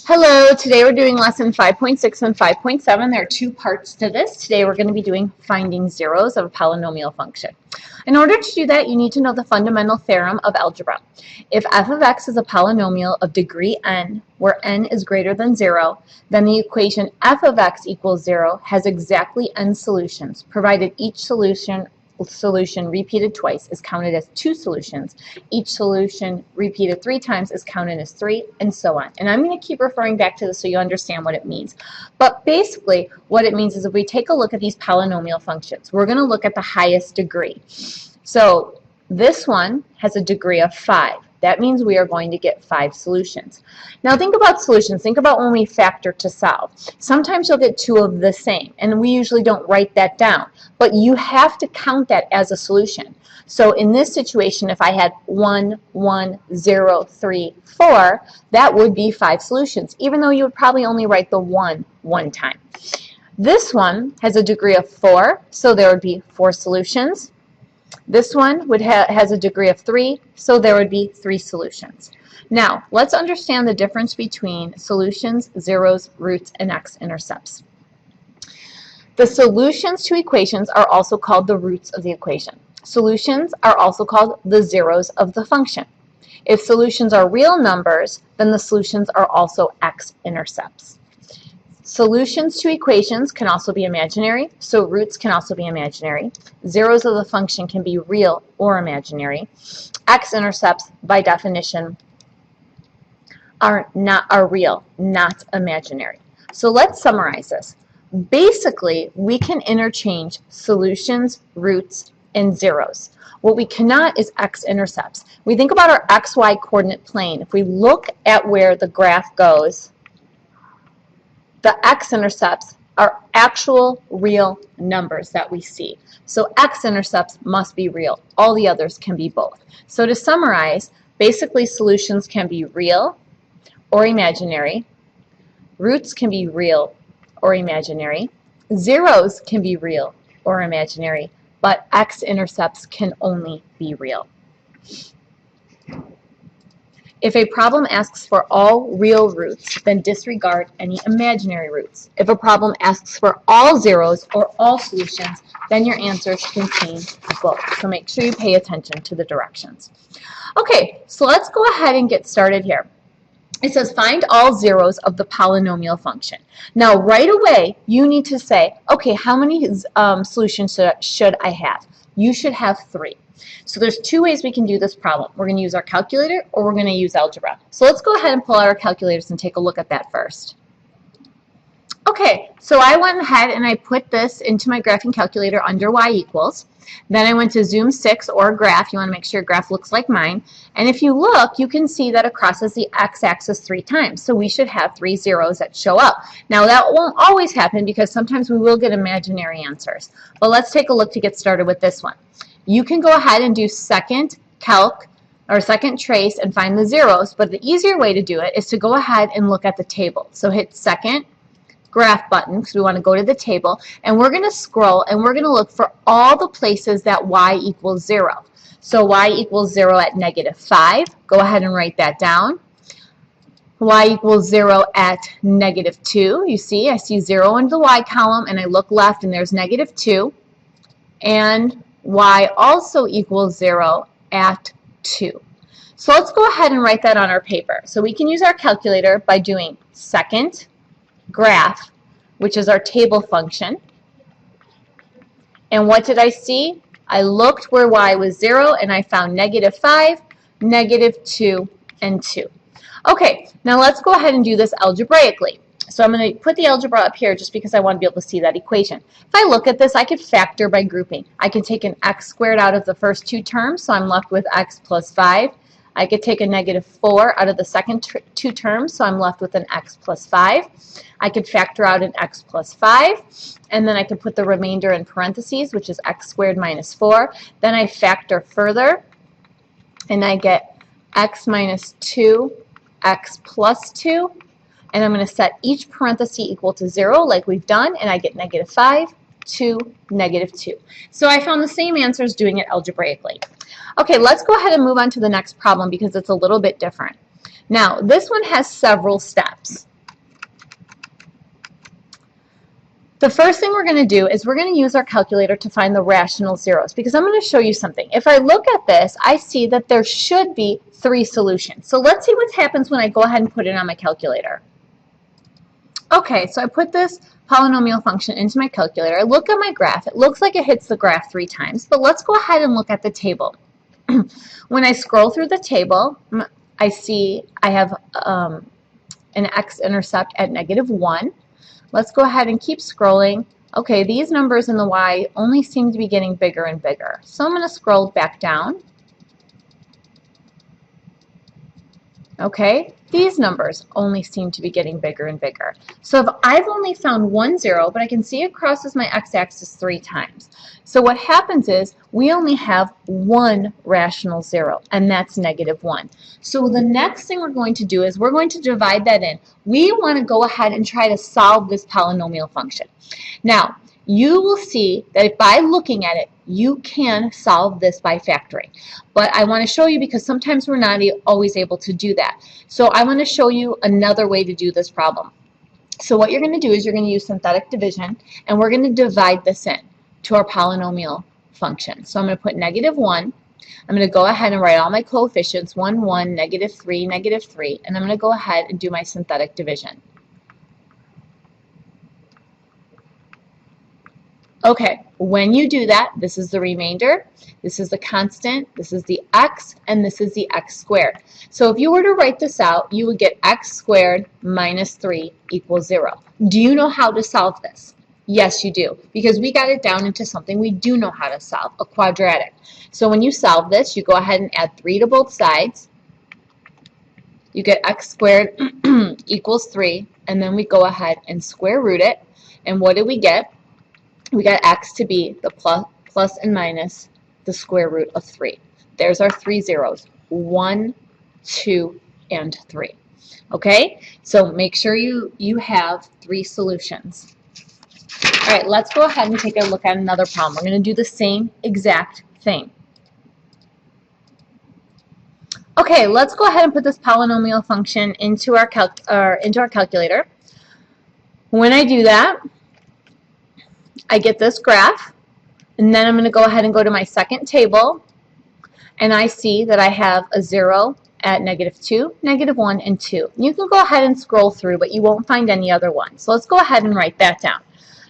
Hello, today we're doing lesson 5.6 and 5.7. There are two parts to this. Today we're going to be doing finding zeros of a polynomial function. In order to do that, you need to know the fundamental theorem of algebra. If f of x is a polynomial of degree n, where n is greater than 0, then the equation f of x equals 0 has exactly n solutions, provided each solution repeated twice is counted as two solutions. Each solution repeated 3 times is counted as 3, and so on. And I'm going to keep referring back to this so you understand what it means. But basically, what it means is if we take a look at these polynomial functions, we're going to look at the highest degree. So this one has a degree of 5. That means we are going to get 5 solutions. Now think about solutions. Think about when we factor to solve. Sometimes you'll get 2 of the same, and we usually don't write that down. But you have to count that as a solution. So in this situation, if I had 1, 1, 0, 3, 4, that would be 5 solutions, even though you would probably only write the 1 one time. This one has a degree of 4, so there would be 4 solutions. This one has a degree of 3, so there would be 3 solutions. Now, let's understand the difference between solutions, zeros, roots, and x-intercepts. The solutions to equations are also called the roots of the equation. Solutions are also called the zeros of the function. If solutions are real numbers, then the solutions are also x-intercepts. Solutions to equations can also be imaginary, so roots can also be imaginary. Zeros of the function can be real or imaginary. X-intercepts, by definition, are real, not imaginary. So let's summarize this. Basically, we can interchange solutions, roots, and zeros. What we cannot is x-intercepts. We think about our xy coordinate plane. If we look at where the graph goes, the x-intercepts are actual real numbers that we see. So x-intercepts must be real. All the others can be both. So to summarize, basically solutions can be real or imaginary. Roots can be real or imaginary. Zeros can be real or imaginary, but x-intercepts can only be real. If a problem asks for all real roots, then disregard any imaginary roots. If a problem asks for all zeros or all solutions, then your answers contain both. So make sure you pay attention to the directions. Okay, so let's go ahead and get started here. It says find all zeros of the polynomial function. Now right away you need to say, okay, how many solutions should I have? You should have 3. So there's 2 ways we can do this problem. We're going to use our calculator or we're going to use algebra. So let's go ahead and pull out our calculators and take a look at that first. Okay, so I went ahead and I put this into my graphing calculator under y equals. Then I went to zoom 6 or graph. You want to make sure your graph looks like mine. And if you look, you can see that it crosses the x-axis 3 times. So we should have 3 zeros that show up. Now that won't always happen because sometimes we will get imaginary answers. But let's take a look to get started with this one. You can go ahead and do second calc or second trace and find the zeros, but the easier way to do it is to go ahead and look at the table. So hit second graph button because we want to go to the table, and we're going to scroll and we're going to look for all the places that y equals 0. So y equals 0 at -5. Go ahead and write that down. Y equals 0 at -2. You see, I see 0 in the y column, and I look left and there's -2. And y also equals 0 at 2. So let's go ahead and write that on our paper. So we can use our calculator by doing second graph, which is our table function. And what did I see? I looked where y was 0 and I found -5, -2, and 2. Okay, now let's go ahead and do this algebraically. So I'm going to put the algebra up here just because I want to be able to see that equation. If I look at this, I could factor by grouping. I could take an x squared out of the first 2 terms, so I'm left with x plus 5. I could take a -4 out of the second 2 terms, so I'm left with an x plus 5. I could factor out an x plus 5, and then I could put the remainder in parentheses, which is x squared minus 4. Then I factor further, and I get x minus 2, x plus 2. And I'm going to set each parenthesis equal to 0 like we've done, and I get -5, 2, -2. So I found the same answers doing it algebraically. Okay, let's go ahead and move on to the next problem because it's a little bit different. Now, this one has several steps. The first thing we're going to do is we're going to use our calculator to find the rational zeros, because I'm going to show you something. If I look at this, I see that there should be 3 solutions. So let's see what happens when I go ahead and put it on my calculator. Okay, so I put this polynomial function into my calculator. I look at my graph. It looks like it hits the graph 3 times, but let's go ahead and look at the table. When I scroll through the table, I see I have an x-intercept at -1. Let's go ahead and keep scrolling. Okay, these numbers in the y only seem to be getting bigger and bigger. So I'm going to scroll back down. Okay, these numbers only seem to be getting bigger and bigger. So if I've only found 1 0, but I can see it crosses my x-axis 3 times. So what happens is we only have 1 rational zero, and that's -1. So the next thing we're going to do is we're going to divide that in. We want to go ahead and try to solve this polynomial function. Now, you will see that by looking at it, you can solve this by factoring. But I want to show you, because sometimes we're not always able to do that. So I want to show you another way to do this problem. So what you're going to do is you're going to use synthetic division, and we're going to divide this in to our polynomial function. So I'm going to put -1. I'm going to go ahead and write all my coefficients, 1, 1, -3, -3, and I'm going to go ahead and do my synthetic division. Okay, when you do that, this is the remainder, this is the constant, this is the x, and this is the x squared. So if you were to write this out, you would get x squared minus 3 equals 0. Do you know how to solve this? Yes, you do, because we got it down into something we do know how to solve, a quadratic. So when you solve this, you go ahead and add 3 to both sides. You get x squared equals 3, and then we go ahead and square root it. And what do we get? We got x to be the plus and minus the square root of 3. There's our 3 zeros, 1, 2, and 3. Okay, so make sure you have 3 solutions. All right, let's go ahead and take a look at another problem. We're going to do the same exact thing. Okay, let's go ahead and put this polynomial function into our calculator. When I do that, I get this graph, and then I'm going to go ahead and go to my second table, and I see that I have a 0 at -2, -1, and 2. You can go ahead and scroll through, but you won't find any other ones. So let's go ahead and write that down.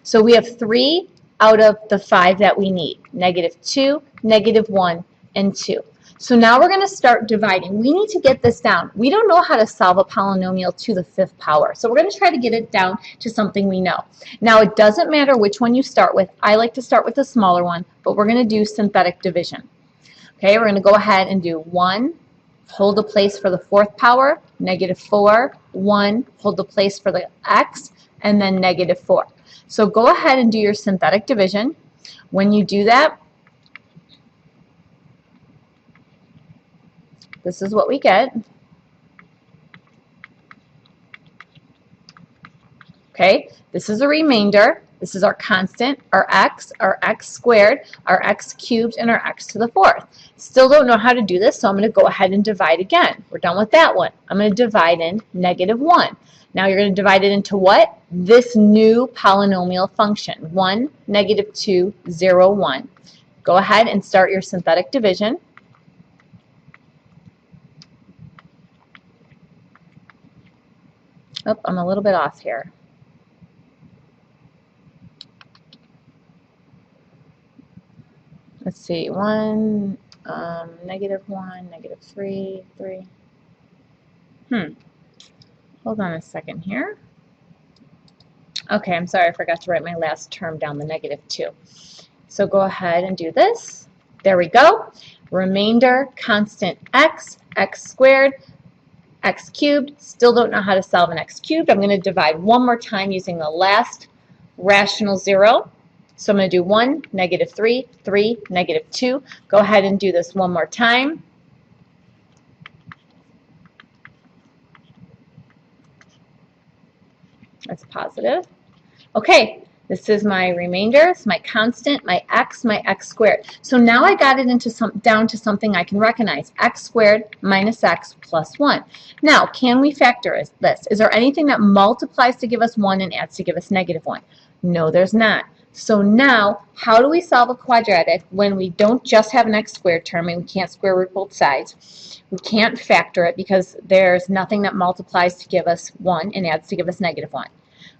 So we have 3 out of the 5 that we need, -2, -1, and 2. So now we're going to start dividing. We need to get this down. We don't know how to solve a polynomial to the 5th power. So we're going to try to get it down to something we know. Now it doesn't matter which one you start with. I like to start with the smaller one, but we're going to do synthetic division. Okay, we're going to go ahead and do 1, hold the place for the 4th power, -4, 1, hold the place for the x, and then -4. So go ahead and do your synthetic division. When you do that, this is what we get. Okay, this is a remainder. This is our constant, our x squared, our x cubed, and our x to the 4th. Still don't know how to do this, so I'm going to go ahead and divide again. We're done with that one. I'm going to divide in -1. Now you're going to divide it into what? This new polynomial function, 1, -2, 0, 1. Go ahead and start your synthetic division. Oh, I'm a little bit off here. Let's see, 1, -1, -3, 3. Hold on a second here. Okay, I'm sorry, I forgot to write my last term down, the -2. So go ahead and do this. There we go. Remainder, constant x, x squared, x cubed. Still don't know how to solve an x cubed. I'm going to divide one more time using the last rational zero. So I'm going to do 1, -3, 3, -2. Go ahead and do this one more time. That's positive. Okay, this is my remainder, it's my constant, my x squared. So now I got it into down to something I can recognize, x squared minus x plus 1. Now, can we factor this? Is there anything that multiplies to give us 1 and adds to give us -1? No, there's not. So now, how do we solve a quadratic when we don't just have an x squared term and we can't square root both sides? We can't factor it because there's nothing that multiplies to give us 1 and adds to give us -1.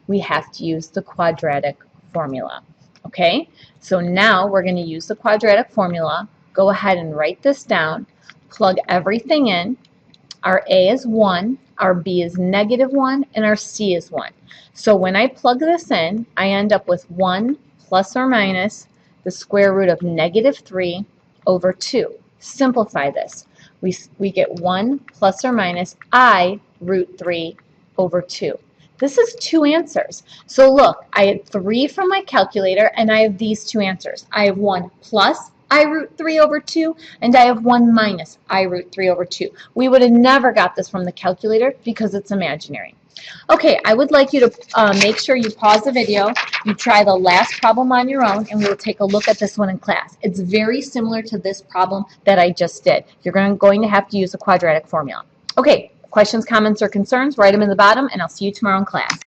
We have to use the quadratic formula. Okay? So now we're going to use the quadratic formula. Go ahead and write this down. Plug everything in. Our a is 1, our b is -1, and our c is 1. So when I plug this in, I end up with 1 plus or minus the square root of -3 over 2. Simplify this. We get 1 plus or minus I root 3 over 2. This is 2 answers. So look, I had 3 from my calculator, and I have these 2 answers. I have 1 plus I root 3 over 2, and I have 1 minus I root 3 over 2. We would have never got this from the calculator because it's imaginary. Okay, I would like you to make sure you pause the video, you try the last problem on your own, and we will take a look at this one in class. It's very similar to this problem that I just did. You're going to have to use a quadratic formula. Okay, questions, comments, or concerns, write them in the bottom, and I'll see you tomorrow in class.